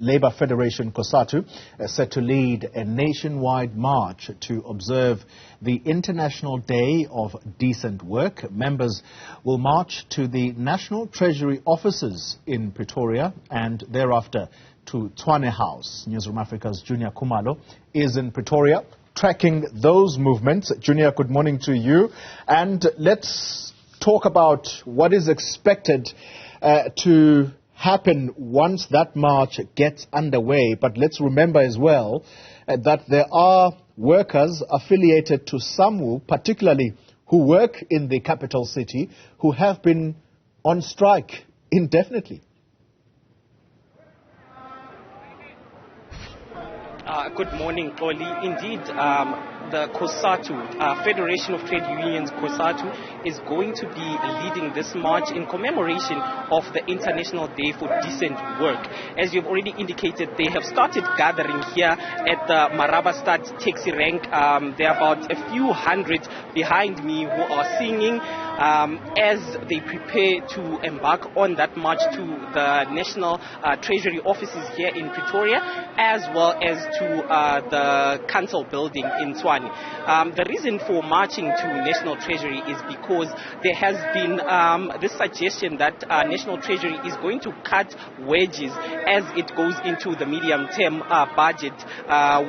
Labour Federation Cosatu is set to lead a nationwide march to observe the International Day of Decent Work. Members will march to the National Treasury offices in Pretoria and thereafter to Tshwane House. Newzroom Afrika's Juniour Khumalo is in Pretoria tracking those movements. Juniour, good morning to you. And let's talk about what is expected to happen once that march gets underway. But let's remember as well that there are workers affiliated to SAMWU, particularly who work in the capital city, who have been on strike indefinitely. Good morning, Oli. Indeed, the Cosatu, Federation of Trade Unions Cosatu, is going to be leading this march in commemoration of the International Day for Decent Work. As you've already indicated, they have started gathering here at the Marabastad taxi rank. There are about a few hundred behind me who are singing as they prepare to embark on that march to the National Treasury offices here in Pretoria, as well as to the Council building in Tshwane. The reason for marching to National Treasury is because there has been this suggestion that National Treasury is going to cut wages as it goes into the medium-term budget,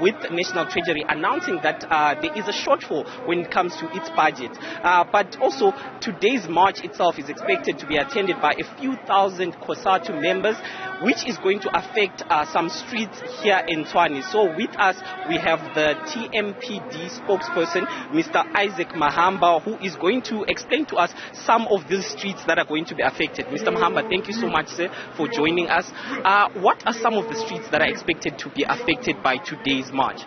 with National Treasury announcing that there is a shortfall when it comes to its budget. But also, today's march itself is expected to be attended by a few thousand Cosatu members, which is going to affect some streets here in Tshwane. So with us, we have the TMPD spokesperson, Mr. Isaac Mahamba, who is going to explain to us some of these streets that are going to be affected. Mr. Mahamba, thank you so much, sir, for joining us. What are some of the streets that are expected to be affected by today's march?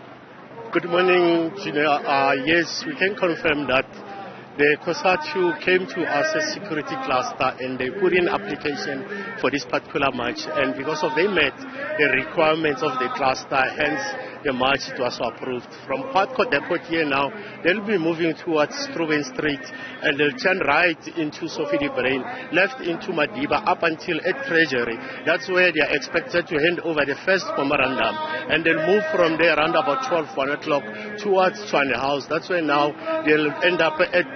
Good morning, Juniour. Yes, we can confirm that the Cosatu came to us as security cluster and they put in application for this particular march, and because of they met the requirements of the cluster, hence the march was approved. From Patco Depot here now, they'll be moving towards Struven Street and they'll turn right into Sophie de Brain, left into Madiba up until at Treasury. That's where they are expected to hand over the first memorandum, and they'll move from there around about 1 o'clock towards Tshwane House. That's where now they'll end up at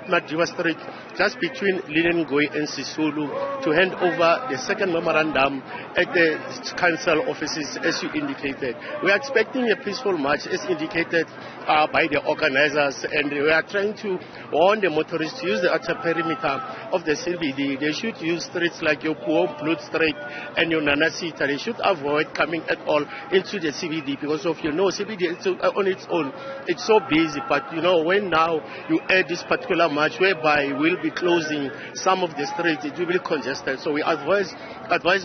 Madiba Street, just between Linengoi and Sisulu, to hand over the second memorandum at the council offices, as you indicated. We are expecting a peaceful march, as indicated by the organizers, and we are trying to warn the motorists to use the outer perimeter of the CBD. They should use streets like your Puo Blood Street and your Nanasita. They should avoid coming at all into the CBD because of, CBD on its own, it's so busy. But, when now you add this particular march whereby we'll be closing some of the streets, it will be congested. So we advise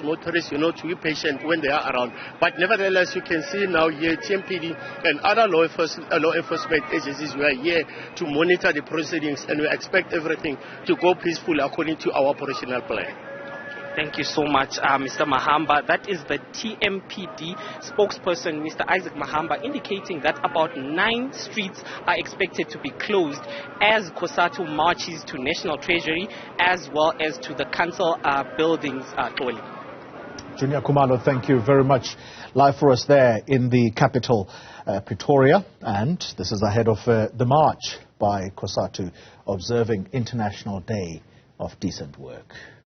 motorists, to be patient when they are around. But nevertheless, you can see now here TMPD and other law enforcement agencies were here to monitor the proceedings, and we expect everything to go peacefully according to our operational plan. Thank you so much, Mr. Mahamba. That is the TMPD spokesperson, Mr. Isaac Mahamba, indicating that about 9 streets are expected to be closed as Cosatu marches to National Treasury as well as to the council buildings. Juniour Khumalo, thank you very much. Live for us there in the capital, Pretoria. And this is ahead of the march by Cosatu observing International Day of Decent Work.